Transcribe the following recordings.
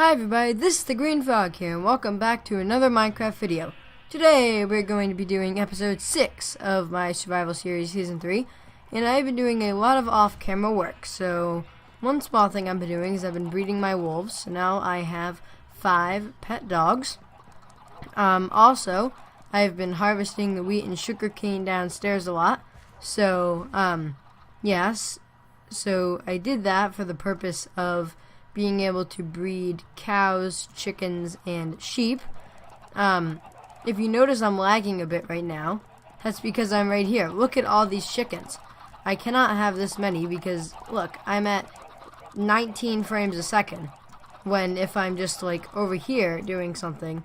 Hi everybody, this is TheGreenFrog here, and welcome back to another Minecraft video. Today we're going to be doing episode 6 of my survival series season 3, and I've been doing a lot of off-camera work. So one small thing I've been doing is I've been breeding my wolves, so now I have 5 pet dogs. Also, I've been harvesting the wheat and sugar cane downstairs a lot, so yes, so I did that for the purpose of being able to breed cows, chickens, and sheep. If you notice I'm lagging a bit right now, that's because I'm right here. Look at all these chickens. I cannot have this many because, look, I'm at 19 frames a second. When if I'm just like over here doing something,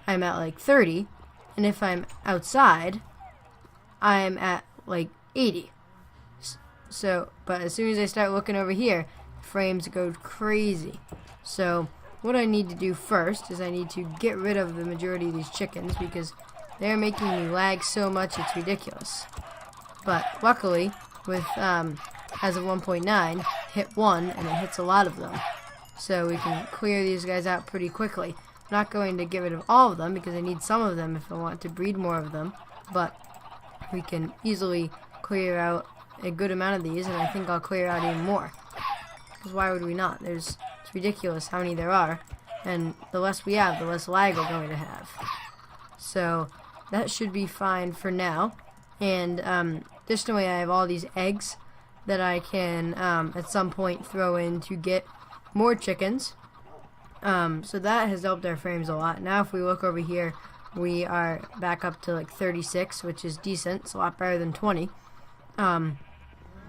I'm at like 30. And if I'm outside, I'm at like 80. So, but as soon as I start looking over here, frames go crazy. So what I need to do first is I need to get rid of the majority of these chickens because they're making me lag so much it's ridiculous. But luckily with as of 1.9 hit 1 and it hits a lot of them, so we can clear these guys out pretty quickly. I'm not going to get rid of all of them because I need some of them if I want to breed more of them, but we can easily clear out a good amount of these, and I think I'll clear out even more. Why would we not? It's ridiculous how many there are, and the less we have, the less lag we're going to have. So that should be fine for now. And additionally, I have all these eggs that I can at some point throw in to get more chickens. So that has helped our frames a lot. Now if we look over here, we are back up to like 36, which is decent. It's a lot better than 20.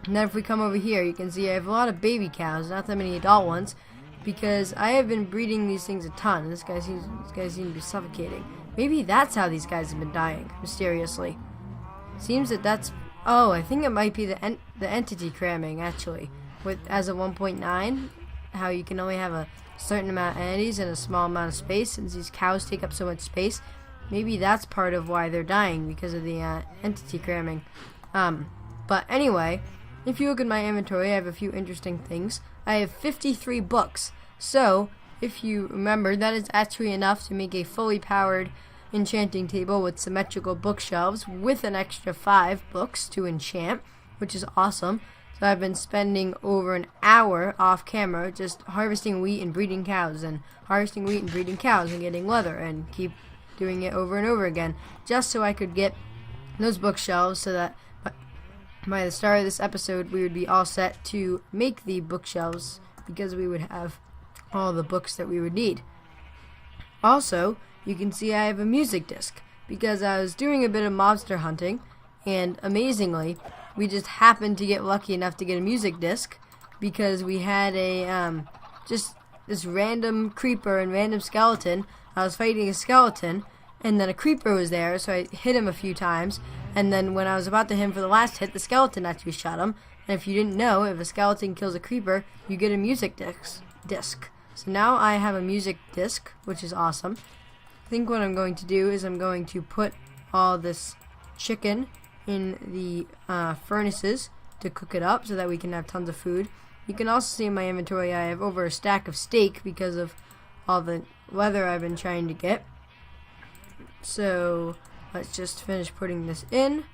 And then if we come over here, you can see I have a lot of baby cows, not that many adult ones, because I have been breeding these things a ton. These guys seem to be suffocating. Maybe that's how these guys have been dying, mysteriously. Seems that that's... Oh, I think it might be the entity cramming, actually. As of 1.9, how you can only have a certain amount of entities in a small amount of space, since these cows take up so much space. Maybe that's part of why they're dying, because of the entity cramming. But anyway, if you look at my inventory, I have a few interesting things. I have 53 books. So, if you remember, that is actually enough to make a fully powered enchanting table with symmetrical bookshelves with an extra 5 books to enchant, which is awesome. So I've been spending over an hour off camera just harvesting wheat and breeding cows, and harvesting wheat and breeding cows and getting leather, and keep doing it over and over again, just so I could get those bookshelves so that by the start of this episode, we would be all set to make the bookshelves because we would have all the books that we would need. Also, you can see I have a music disc because I was doing a bit of monster hunting, and amazingly, we just happened to get lucky enough to get a music disc because we had a just this random creeper and random skeleton. I was fighting a skeleton, and then a creeper was there, so I hit him a few times. And then when I was about to hit him for the last hit, the skeleton actually shot him. And if you didn't know, if a skeleton kills a creeper, you get a music disc. So now I have a music disc, which is awesome. I think what I'm going to do is I'm going to put all this chicken in the furnaces to cook it up so that we can have tons of food. You can also see in my inventory I have over a stack of steak because of all the leather I've been trying to get. So let's just finish putting this in,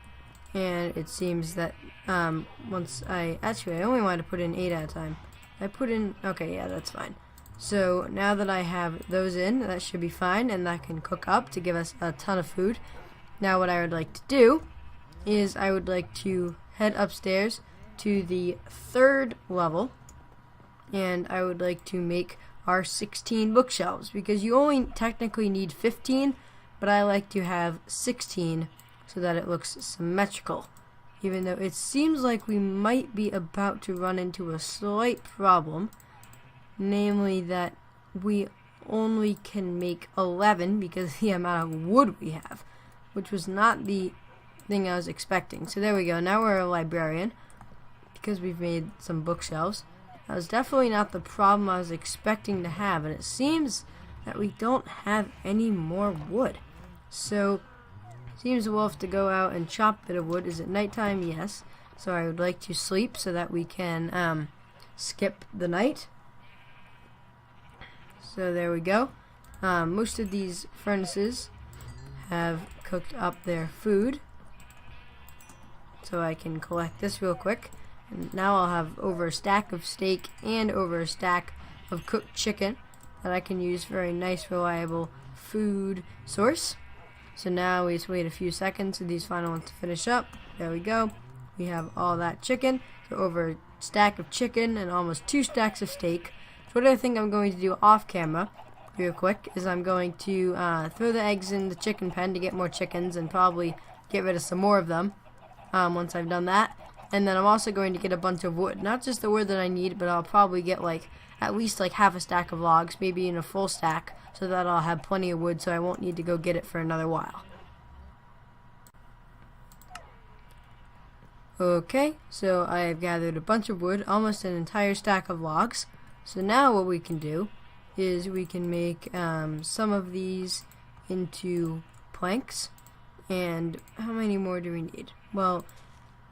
and it seems that once I only wanted to put in 8 at a time. I put in, okay, yeah, that's fine. So now that I have those in, that should be fine, and that can cook up to give us a ton of food. Now what I would like to do is I would like to head upstairs to the 3rd level, and I would like to make our 16 bookshelves, because you only technically need 15, but I like to have 16 so that it looks symmetrical, even though it seems like we might be about to run into a slight problem, namely that we only can make 11 because of the amount of wood we have, which was not the thing I was expecting. So there we go, now we're a librarian because we've made some bookshelves. That was definitely not the problem I was expecting to have, and it seems that we don't have any more wood. So, seems we'll have to go out and chop a bit of wood. Is it nighttime? Yes. So I would like to sleep so that we can skip the night. So there we go. Most of these furnaces have cooked up their food. So I can collect this real quick. And now I'll have over a stack of steak and over a stack of cooked chicken that I can use for a nice, reliable food source. So now we just wait a few seconds for these final ones to finish up. There we go. We have all that chicken. So over a stack of chicken and almost 2 stacks of steak. So what I think I'm going to do off camera real quick is I'm going to throw the eggs in the chicken pen to get more chickens and probably get rid of some more of them once I've done that. And then I'm also going to get a bunch of wood. Not just the wood that I need, but I'll probably get at least half a stack of logs, maybe in a full stack, so that I'll have plenty of wood so I won't need to go get it for another while. Okay, so I have gathered a bunch of wood, almost an entire stack of logs. So now what we can do is we can make some of these into planks. And how many more do we need? Well,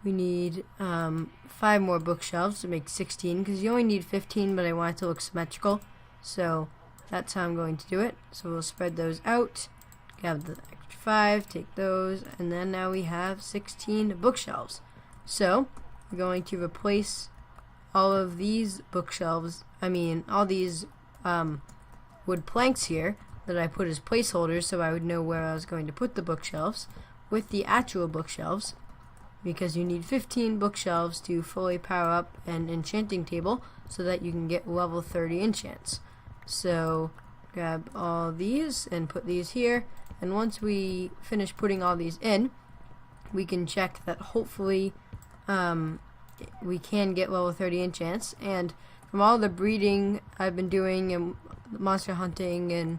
we need 5 more bookshelves to make 16, because you only need 15, but I want it to look symmetrical. So that's how I'm going to do it. So we'll spread those out, grab the extra 5, take those, and then now we have 16 bookshelves. So we're going to replace all of these bookshelves, all these wood planks here that I put as placeholders so I would know where I was going to put the bookshelves, with the actual bookshelves, because you need 15 bookshelves to fully power up an enchanting table so that you can get level 30 enchants. So grab all these and put these here, and once we finish putting all these in, we can check that hopefully we can get level 30 enchants. And from all the breeding I've been doing and monster hunting and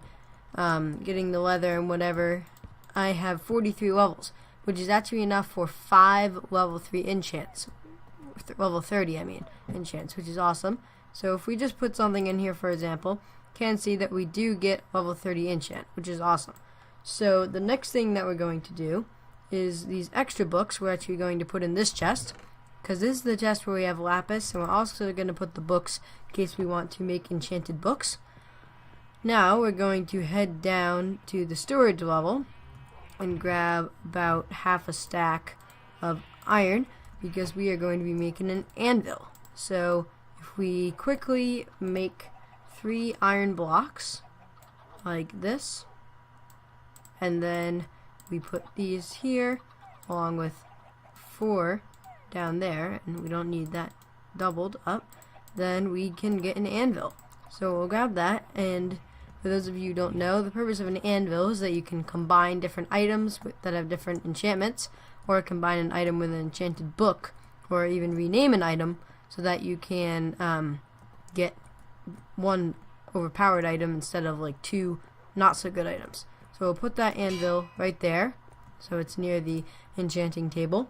getting the leather and whatever, I have 43 levels, which is actually enough for 5 level 3 enchants. Level 30, enchants, which is awesome. So if we just put something in here, for example, can see that we do get level 30 enchant, which is awesome. So the next thing that we're going to do is these extra books we're actually going to put in this chest, because this is the chest where we have lapis, and we're also going to put the books in case we want to make enchanted books. Now we're going to head down to the storage level and grab about half a stack of iron, because we are going to be making an anvil. So if we quickly make 3 iron blocks like this, and then we put these here along with 4 down there, and we don't need that doubled up, then we can get an anvil. So we'll grab that, and for those of you who don't know, the purpose of an anvil is that you can combine different items that have different enchantments, or combine an item with an enchanted book, or even rename an item so that you can get one overpowered item instead of 2 not so good items. So we'll put that anvil right there, so it's near the enchanting table.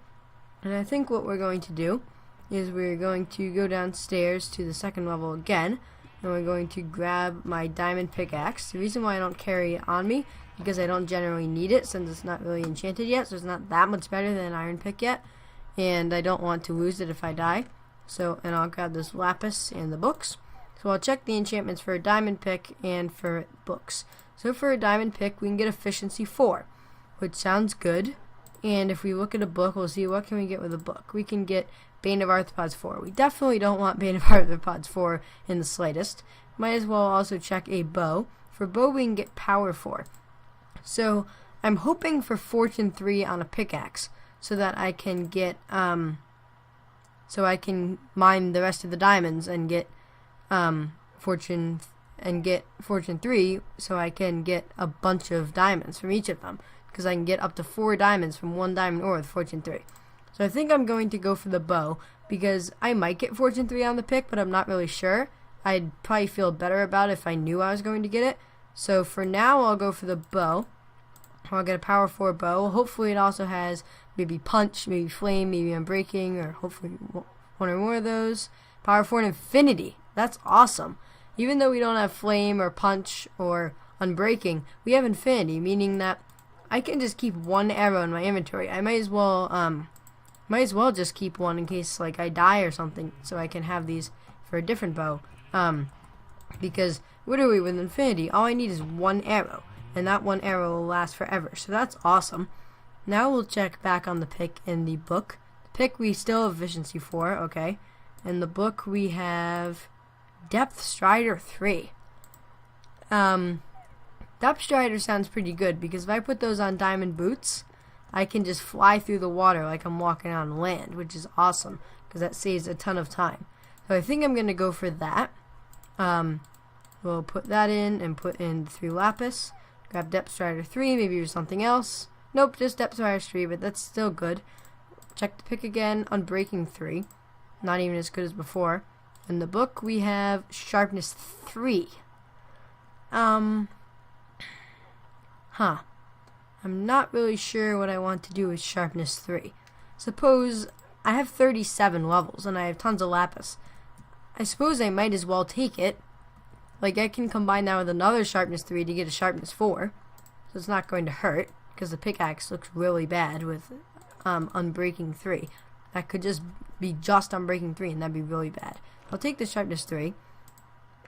And I think what we're going to do is we're going to go downstairs to the 2nd level again, and we're going to grab my diamond pickaxe. The reason why I don't carry it on me, because I don't generally need it since it's not really enchanted yet, so it's not that much better than an iron pick yet, and I don't want to lose it if I die. And I'll grab this lapis and the books. So I'll check the enchantments for a diamond pick and for books. So for a diamond pick, we can get efficiency 4, which sounds good. And if we look at a book, we'll see what can we get with a book. We can get Bane of Arthropods 4. We definitely don't want Bane of Arthropods 4 in the slightest. Might as well also check a bow. For bow, we can get Power 4. So I'm hoping for Fortune 3 on a pickaxe, so that I can get so I can mine the rest of the diamonds and get Fortune 3, so I can get a bunch of diamonds from each of them, because I can get up to 4 diamonds from 1 diamond ore with Fortune 3. So I think I'm going to go for the bow, because I might get Fortune 3 on the pick, but I'm not really sure. I'd probably feel better about it if I knew I was going to get it. So for now, I'll go for the bow. I'll get a Power 4 bow. Hopefully it also has maybe Punch, maybe Flame, maybe Unbreaking, or hopefully 1 or more of those. Power 4 and Infinity. That's awesome. Even though we don't have Flame or Punch or Unbreaking, we have Infinity, meaning that I can just keep 1 arrow in my inventory. I might as well just keep 1 in case I die or something, so I can have these for a different bow. Because What are we with infinity? All I need is one arrow, and that one arrow will last forever. So that's awesome. Now we'll check back on the pick in the book. The pick we still have efficiency 4, okay. In the book we have Depth Strider 3. Depth Strider sounds pretty good because if I put those on diamond boots, I can just fly through the water like I'm walking on land, which is awesome because that saves a ton of time. So I think I'm going to go for that. We'll put that in and put in 3 lapis. Grab Depth Strider 3, maybe use something else. Nope, just Depth Strider 3, but that's still good. Check the pick again, Unbreaking 3. Not even as good as before. In the book we have Sharpness 3. I'm not really sure what I want to do with Sharpness 3. Suppose I have 37 levels and I have tons of lapis. I suppose I might as well take it. Like, I can combine that with another Sharpness 3 to get a Sharpness 4. So it's not going to hurt, because the pickaxe looks really bad with Unbreaking 3. That could just be Unbreaking 3, and that'd be really bad. I'll take the Sharpness 3.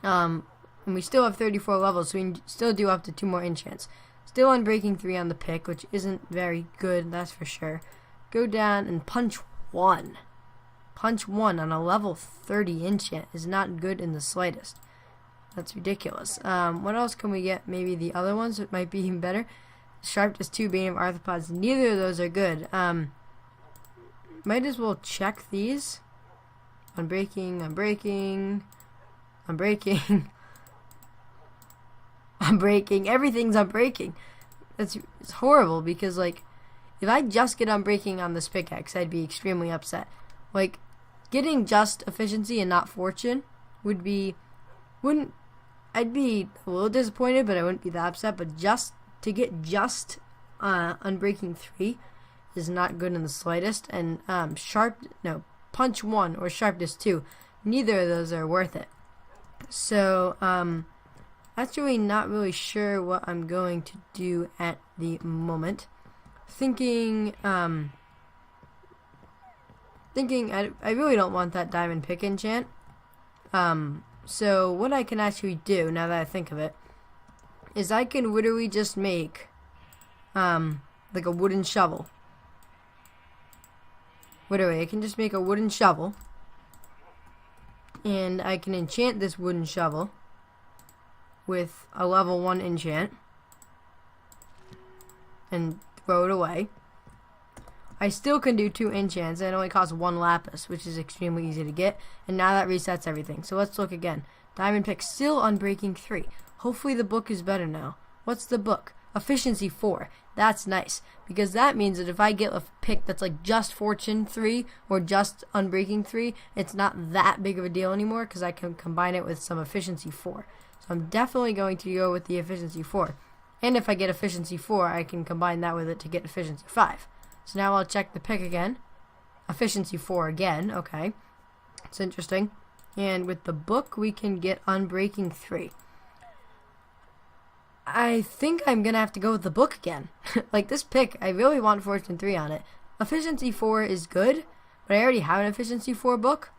And we still have 34 levels, so we can still do up to 2 more enchants. Still Unbreaking 3 on the pick, which isn't very good, that's for sure. Go down and punch 1. Punch 1 on a level 30 enchant is not good in the slightest. That's ridiculous. What else can we get? Maybe the other ones that might be even better. Sharpness 2, Bane of Arthropods. Neither of those are good. Might as well check these. Unbreaking. Unbreaking. Everything's unbreaking. It's horrible because, like, if I just get unbreaking on this pickaxe, I'd be extremely upset. Like, getting just efficiency and not fortune would be... I'd be a little disappointed, but I wouldn't be that upset. But just to get Unbreaking 3 is not good in the slightest. And Punch 1 or Sharpness 2, neither of those are worth it. So that's really not really sure what I'm going to do at the moment. Thinking I really don't want that diamond pick enchant. So what I can actually do, now that I think of it, is I can literally just make like a wooden shovel. Literally, I can just make a wooden shovel, and I can enchant this wooden shovel with a level 1 enchant and throw it away. I still can do 2 enchants, and it only costs 1 lapis, which is extremely easy to get, and now that resets everything. So let's look again. Diamond pick still Unbreaking 3. Hopefully the book is better now. What's the book? Efficiency 4. That's nice, because that means that if I get a pick that's like just Fortune 3 or just Unbreaking 3, it's not that big of a deal anymore because I can combine it with some Efficiency 4. So I'm definitely going to go with the Efficiency 4. And if I get Efficiency 4, I can combine that with it to get Efficiency 5. So now I'll check the pick again. Efficiency 4 again, okay. It's interesting. And with the book, we can get Unbreaking 3. I think I'm going to have to go with the book again. Like, this pick, I really want Fortune 3 on it. Efficiency 4 is good, but I already have an Efficiency 4 book.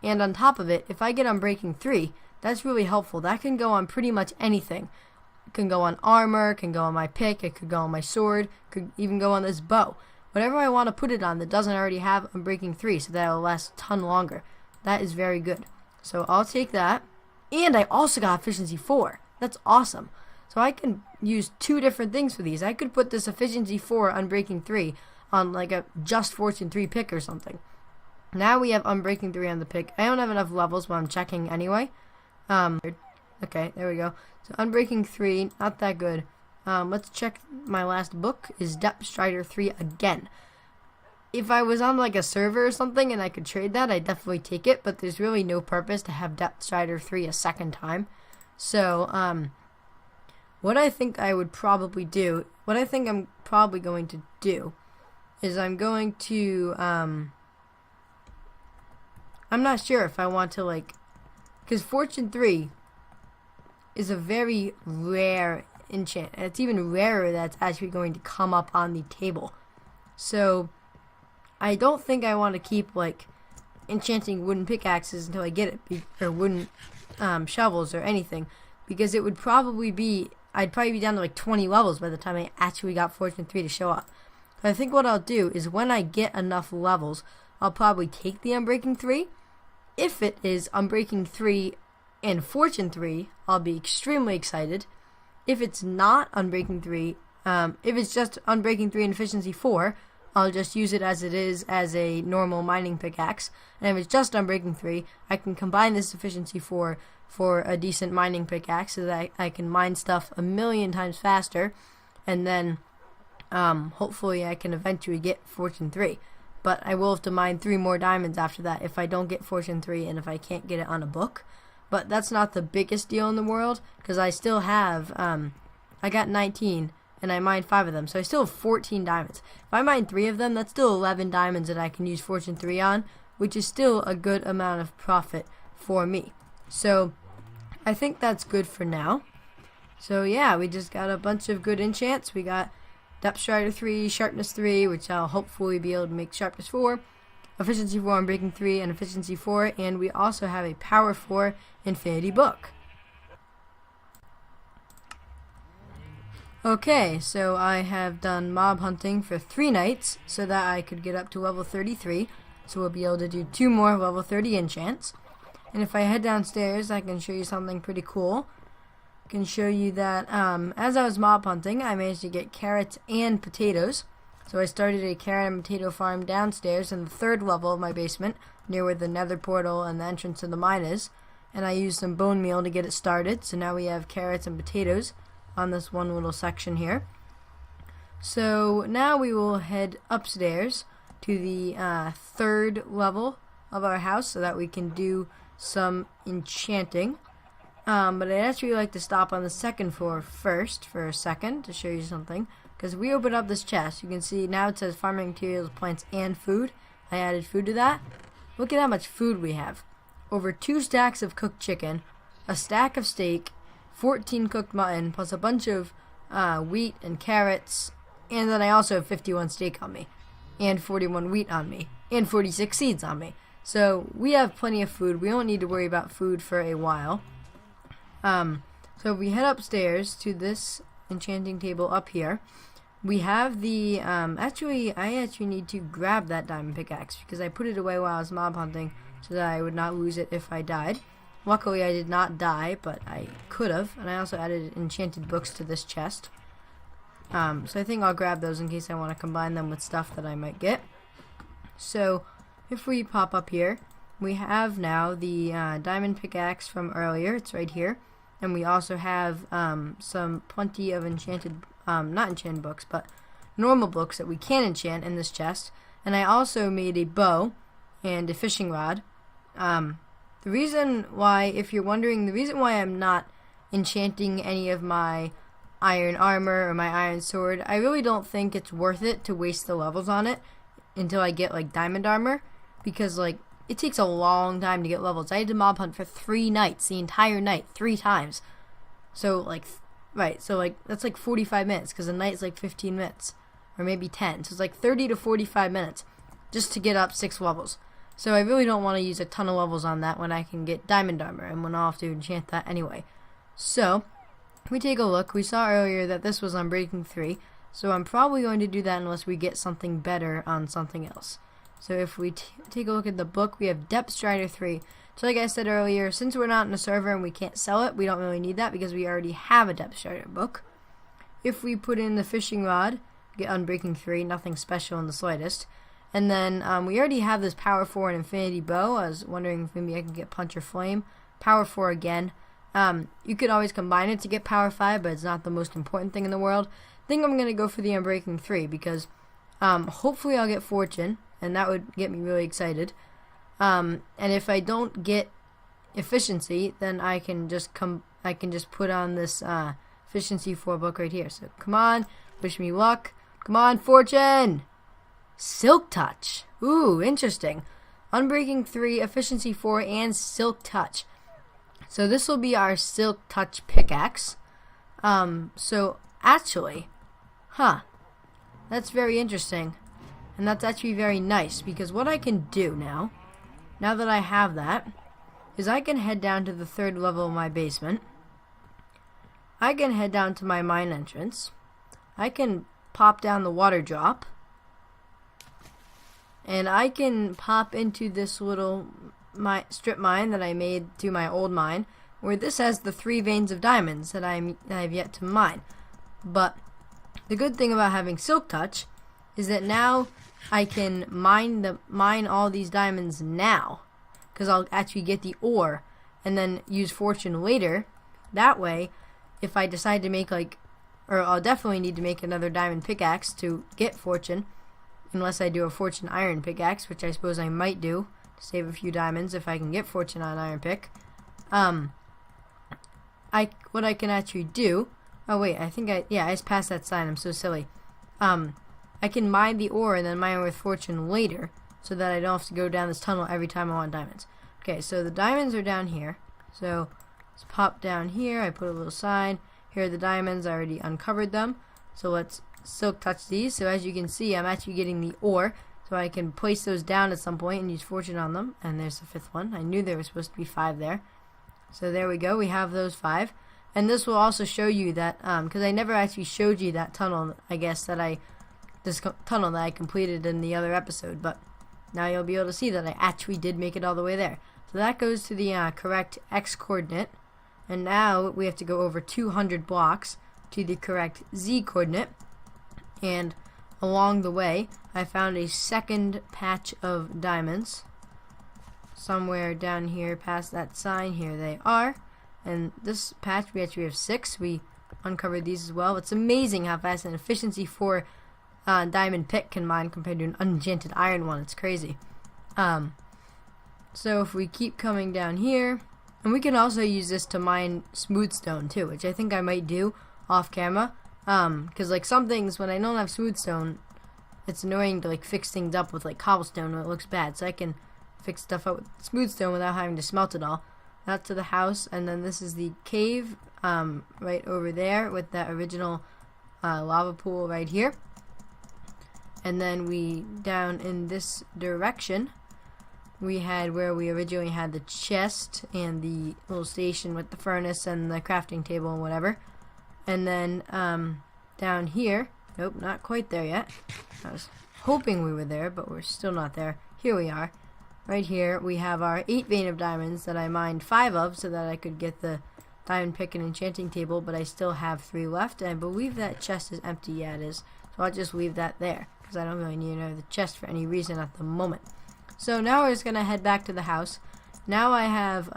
And on top of it, if I get Unbreaking 3, that's really helpful. That can go on pretty much anything. It can go on armor, it can go on my pick, it could go on my sword, could even go on this bow. Whatever I want to put it on that doesn't already have Unbreaking 3, so that will last a ton longer. That is very good. So I'll take that. And I also got Efficiency 4. That's awesome. So I can use 2 different things for these. I could put this Efficiency 4 Unbreaking 3 on like a just Fortune 3 pick or something. Now we have Unbreaking 3 on the pick. I don't have enough levels, but I'm checking anyway. Okay, there we go. So Unbreaking 3, not that good. Let's check my last book, is Depth Strider 3 again. If I was on like a server or something and I could trade that, I'd definitely take it, but there's really no purpose to have Depth Strider 3 a second time. So, what I think I would probably do, what I think I'm probably going to do, is I'm going to, I'm not sure if I want to like, because Fortune 3 is a very rare enchant, and it's even rarer that's actually going to come up on the table. So I don't think I want to keep like enchanting wooden pickaxes until I get it, or wooden shovels or anything, because it would probably be, I'd probably be down to like 20 levels by the time I actually got Fortune 3 to show up. So I think what I'll do is when I get enough levels, I'll probably take the Unbreaking 3. If it is Unbreaking 3 and Fortune 3, I'll be extremely excited. If it's not Unbreaking 3, if it's just Unbreaking 3 and Efficiency 4, I'll just use it as it is as a normal mining pickaxe. And if it's just Unbreaking 3, I can combine this Efficiency 4 for a decent mining pickaxe so that I can mine stuff a million times faster. And then hopefully I can eventually get Fortune 3. But I will have to mine 3 more diamonds after that if I don't get Fortune 3 and if I can't get it on a book. But that's not the biggest deal in the world, because I still have, I got 19, and I mined 5 of them, so I still have 14 diamonds. If I mine 3 of them, that's still 11 diamonds that I can use Fortune 3 on, which is still a good amount of profit for me. So, I think that's good for now. So yeah, we just got a bunch of good enchants. We got Depth Strider 3, Sharpness 3, which I'll hopefully be able to make Sharpness 4, Efficiency 4 on Breaking 3, and Efficiency 4, and we also have a Power 4 Infinity Book. Okay, so I have done mob hunting for 3 nights so that I could get up to level 33, so we'll be able to do 2 more level 30 enchants. And if I head downstairs, I can show you something pretty cool. I can show you that as I was mob hunting, I managed to get carrots and potatoes. So I started a carrot and potato farm downstairs in the 3rd level of my basement, near where the nether portal and the entrance to the mine is. And I used some bone meal to get it started, so now we have carrots and potatoes on this one little section here. So now we will head upstairs to the 3rd level of our house so that we can do some enchanting. But I'd actually like to stop on the 2nd floor first for a second to show you something. Because we open up this chest, you can see now it says farming materials, plants, and food. I added food to that. Look at how much food we have. Over 2 stacks of cooked chicken, a stack of steak, 14 cooked mutton, plus a bunch of wheat and carrots, and then I also have 51 steak on me, and 41 wheat on me, and 46 seeds on me. So we have plenty of food. We don't need to worry about food for a while. So if we head upstairs to this enchanting table up here, we have the, I actually need to grab that diamond pickaxe because I put it away while I was mob hunting so that I would not lose it if I died. Luckily I did not die, but I could have, and I also added enchanted books to this chest. So I think I'll grab those in case I want to combine them with stuff that I might get. So if we pop up here, we have now the diamond pickaxe from earlier. It's right here. And we also have plenty of enchanted, not enchanted books, but normal books that we can enchant in this chest. And I also made a bow and a fishing rod. The reason why, if you're wondering, the reason why I'm not enchanting any of my iron armor or my iron sword, I really don't think it's worth it to waste the levels on it until I get like diamond armor, because like it takes a long time to get levels. I had to mob hunt for 3 nights, the entire night, 3 times. So like, so like that's like 45 minutes because a night is like 15 minutes or maybe 10. So it's like 30 to 45 minutes just to get up 6 levels. So I really don't want to use a ton of levels on that when I can get diamond armor and when I'll have to enchant that anyway. So if we take a look, we saw earlier that this was on Breaking 3, so I'm probably going to do that unless we get something better on something else. So if we take a look at the book, we have Depth Strider 3. So like I said earlier, since we're not in a server and we can't sell it, we don't really need that because we already have a Depth Strider book. If we put in the fishing rod, get Unbreaking 3, nothing special in the slightest. And then we already have this Power 4 and Infinity Bow. I was wondering if maybe I could get Punch or Flame. Power 4 again. You could always combine it to get Power 5, but it's not the most important thing in the world. I think I'm going to go for the Unbreaking 3 because hopefully I'll get Fortune, and that would get me really excited. And if I don't get Efficiency, then I can just put on this Efficiency 4 book right here. So come on, wish me luck. Come on, Fortune! Silk Touch. Ooh, interesting. Unbreaking 3, Efficiency 4, and Silk Touch. So this will be our Silk Touch pickaxe. So actually, that's very interesting. And that's actually very nice because what I can do now that I have that, is I can head down to the 3rd level of my basement. I can head down to my mine entrance. I can pop down the water drop. And I can pop into this little strip mine that I made to my old mine, where this has the 3 veins of diamonds that I have yet to mine. But the good thing about having Silk Touch is that now I can mine all these diamonds now, because I'll actually get the ore and then use fortune later. That way, if I decide to make I'll definitely need to make another diamond pickaxe to get fortune, unless I do a fortune iron pickaxe, which I suppose I might do to save a few diamonds if I can get fortune on iron pick. What I can actually do. Oh wait, I just passed that sign. I'm so silly. I can mine the ore and then mine with fortune later, so that I don't have to go down this tunnel every time I want diamonds. Okay, so the diamonds are down here. So let's pop down here. I put a little sign. Here are the diamonds. I already uncovered them. So let's Silk Touch these. So as you can see, I'm actually getting the ore, so I can place those down at some point and use fortune on them. And there's the 5th one. I knew there was supposed to be 5 there. So there we go. We have those 5. And this will also show you that, because I never actually showed you that tunnel, I guess, this tunnel that I completed in the other episode, but now you'll be able to see that I actually did make it all the way there. So that goes to the correct X coordinate, and now we have to go over 200 blocks to the correct Z coordinate, and along the way I found a second patch of diamonds somewhere down here past that sign. Here they are. And this patch, we actually have 6. We uncovered these as well. It's amazing how fast an efficiency 4 diamond pick can mine compared to an unenchanted iron one. It's crazy. So if we keep coming down here, and we can also use this to mine smooth stone too, which I think I might do off camera. Because like some things, when I don't have smooth stone, it's annoying to like fix things up with like cobblestone when it looks bad. So I can fix stuff up with smooth stone without having to smelt it all. That's to the house, and then this is the cave right over there with that original lava pool right here. And then we down in this direction we had where we originally had the chest and the little station with the furnace and the crafting table and whatever. And then down here, nope, not quite there yet. I was hoping we were there, but we're still not there. Here we are. Right here we have our 8 vein of diamonds that I mined 5 of so that I could get the diamond pick and enchanting table, but I still have 3 left, and I believe that chest is empty. Yeah, it is. So I'll just leave that there because I don't really need another chest for any reason at the moment. So now we're just gonna head back to the house. Now I have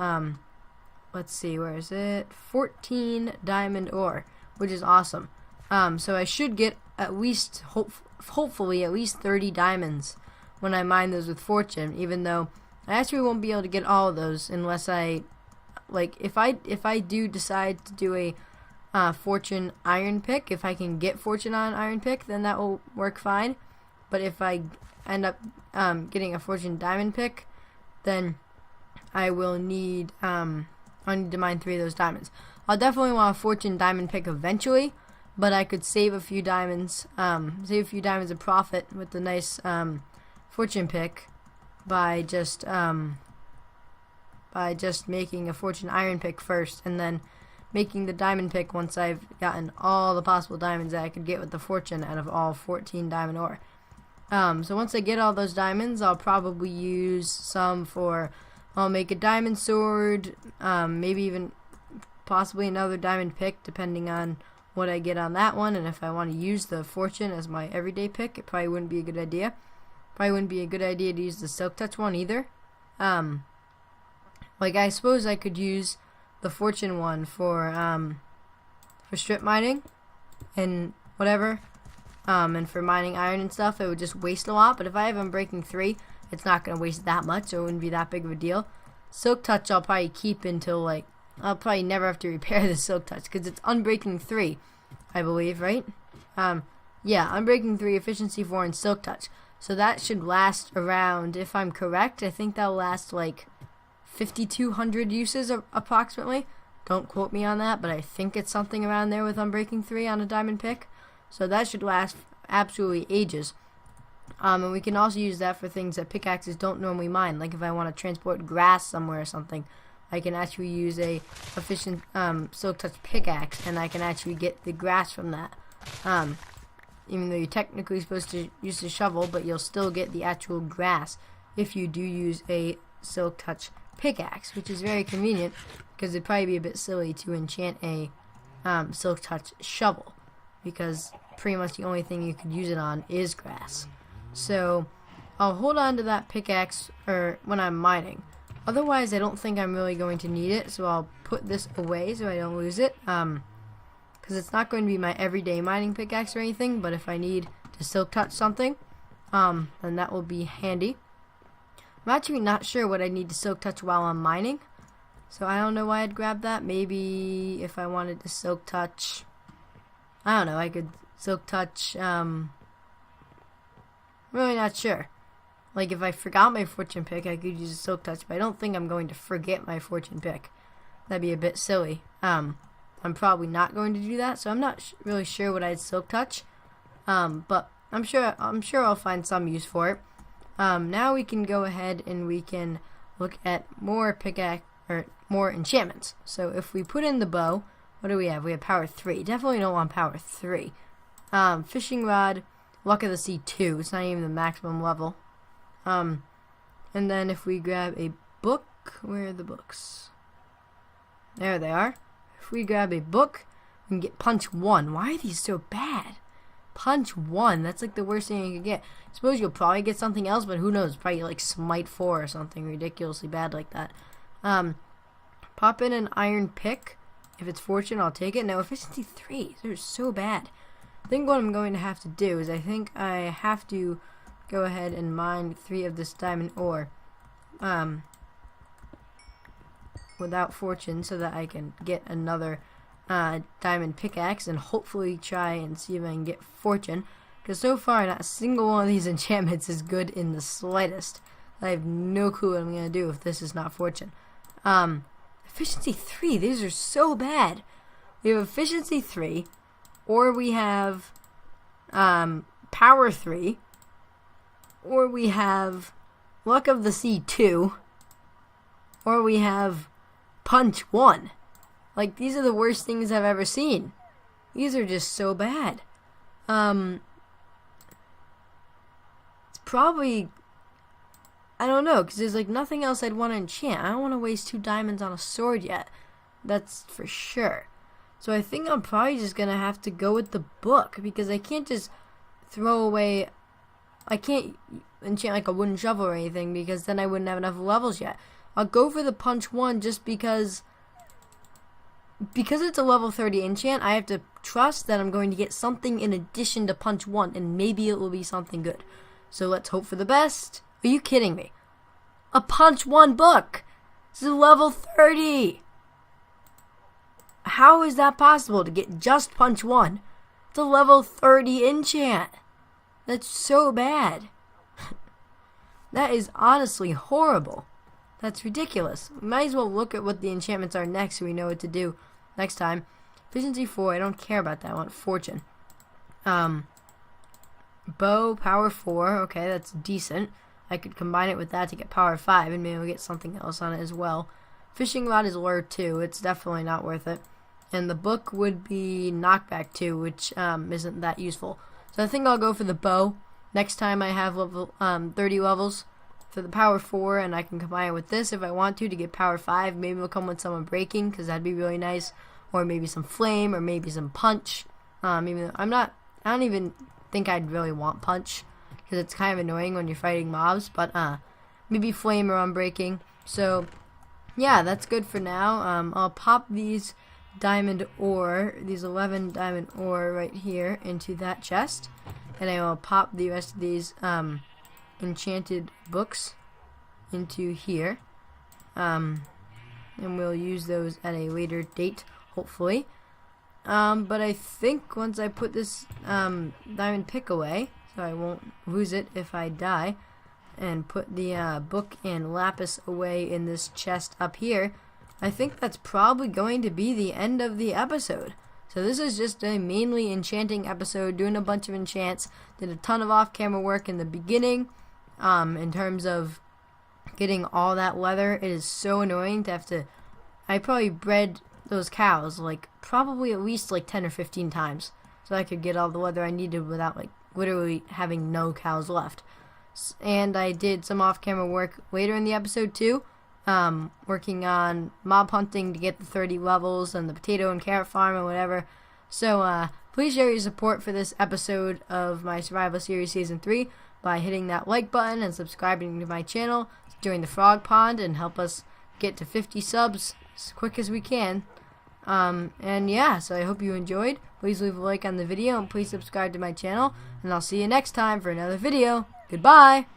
let's see, where is it? 14 diamond ore, which is awesome. So I should get at least hopefully at least 30 diamonds when I mine those with fortune, even though I actually won't be able to get all of those unless I if I do decide to do a fortune iron pick, if I can get fortune on iron pick, then that will work fine. But if I end up getting a fortune diamond pick, then I will need I need to mine 3 of those diamonds. I'll definitely want a fortune diamond pick eventually, but I could save a few diamonds of profit with the nice fortune pick by just making a fortune iron pick first, and then making the diamond pick once I've gotten all the possible diamonds that I could get with the fortune out of all 14 diamond ore. So once I get all those diamonds, I'll probably use some for, I'll make a diamond sword, maybe even possibly another diamond pick depending on what I get on that one, and if I want to use the fortune as my everyday pick, it probably wouldn't be a good idea. Probably wouldn't be a good idea to use the Silk Touch one either. I suppose I could use the fortune one for strip mining and whatever, and for mining iron and stuff. It would just waste a lot, but if I have Unbreaking 3, it's not going to waste that much, so it wouldn't be that big of a deal. Silk Touch I'll probably keep until I'll probably never have to repair the Silk Touch because it's Unbreaking 3, I believe, right? Yeah, Unbreaking 3, Efficiency 4, and Silk Touch. So that should last around, if I'm correct, I think that'll last 5,200 uses approximately. Don't quote me on that, but I think it's something around there with Unbreaking 3 on a diamond pick. So that should last absolutely ages. And we can also use that for things that pickaxes don't normally mine, like if I want to transport grass somewhere or something, I can actually use a efficient silk touch pickaxe, and I can actually get the grass from that. Even though you're technically supposed to use the shovel, but you'll still get the actual grass if you do use a silk touch pickaxe, which is very convenient because it'd probably be a bit silly to enchant a silk touch shovel, because pretty much the only thing you could use it on is grass. So I'll hold on to that pickaxe when I'm mining. Otherwise, I don't think I'm really going to need it, so I'll put this away so I don't lose it. Because it's not going to be my everyday mining pickaxe or anything, but if I need to silk touch something, then that will be handy. I'm actually not sure what I need to silk touch while I'm mining, so I don't know why I'd grab that. Maybe if I wanted to silk touch, I don't know, I could silk touch, really not sure. Like, if I forgot my fortune pick, I could use a silk touch, but I don't think I'm going to forget my fortune pick. That'd be a bit silly. I'm probably not going to do that, so I'm not really sure what I'd silk touch. But I'm sure I'll find some use for it. Now we can go ahead and we can look at more pickaxe or more enchantments. So if we put in the bow, what do we have? We have power 3. Definitely don't want power 3. Fishing rod, luck of the sea 2. It's not even the maximum level. And then if we grab a book, where are the books? There they are. If we grab a book, we can get punch 1. Why are these so bad? Punch 1, that's like the worst thing you could get. I suppose you'll probably get something else, but who knows? Probably like smite 4 or something ridiculously bad like that. Pop in an iron pick. If it's fortune, I'll take it. Now, efficiency 3, they're so bad. I think what I'm going to have to do is I think I have to go ahead and mine 3 of this diamond ore without fortune, so that I can get another diamond pickaxe and hopefully try and see if I can get fortune, because so far not a single one of these enchantments is good in the slightest. I have no clue what I'm going to do if this is not fortune. Efficiency 3, these are so bad. We have efficiency 3, or we have power 3, or we have luck of the sea 2, or we have punch 1. Like, these are the worst things I've ever seen. These are just so bad. It's probably, I don't know, because there's like nothing else I'd want to enchant. I don't want to waste 2 diamonds on a sword yet. That's for sure. So I think I'm probably just going to have to go with the book, because I can't just throw away, I can't enchant like a wooden shovel or anything, because then I wouldn't have enough levels yet. I'll go for the punch 1 just because it's a level 30 enchant. I have to trust that I'm going to get something in addition to punch 1, and maybe it will be something good. So let's hope for the best. Are you kidding me? A punch 1 book! This is level 30! How is that possible to get just punch 1? It's a level 30 enchant! That's so bad. That is honestly horrible. That's ridiculous. We might as well look at what the enchantments are next so we know what to do next time. Efficiency 4, I don't care about that. I want fortune. Bow, power 4. Okay, that's decent. I could combine it with that to get power 5, and maybe we'll get something else on it as well. Fishing rod is lure 2. It's definitely not worth it. And the book would be knockback 2, which isn't that useful. So I think I'll go for the bow. Next time I have level 30 levels for the power 4, and I can combine it with this if I want to get power 5. Maybe we'll come with some unbreaking, because that'd be really nice. Or maybe some flame, or maybe some punch. Even though I don't even think I'd really want punch, because it's kind of annoying when you're fighting mobs. But maybe flame or unbreaking. So yeah, that's good for now. I'll pop these diamond ore, these 11 diamond ore right here into that chest, and I will pop the rest of these enchanted books into here, and we'll use those at a later date, hopefully. But I think once I put this diamond pick away, so I won't lose it if I die, and put the book and lapis away in this chest up here, I think that's probably going to be the end of the episode. So this is just a mainly enchanting episode, doing a bunch of enchants. Did a ton of off-camera work in the beginning. In terms of getting all that leather, it is so annoying to have to I probably bred those cows like probably at least like 10 or 15 times, so I could get all the leather I needed without like literally having no cows left. And I did some off-camera work later in the episode too, working on mob hunting to get the 30 levels and the potato and carrot farm and whatever. So please share your support for this episode of my Survival Series Season 3 by hitting that like button and subscribing to my channel, join the Frog Pond, and help us get to 50 subs as quick as we can. And yeah, so I hope you enjoyed. Please leave a like on the video and please subscribe to my channel, and I'll see you next time for another video. Goodbye!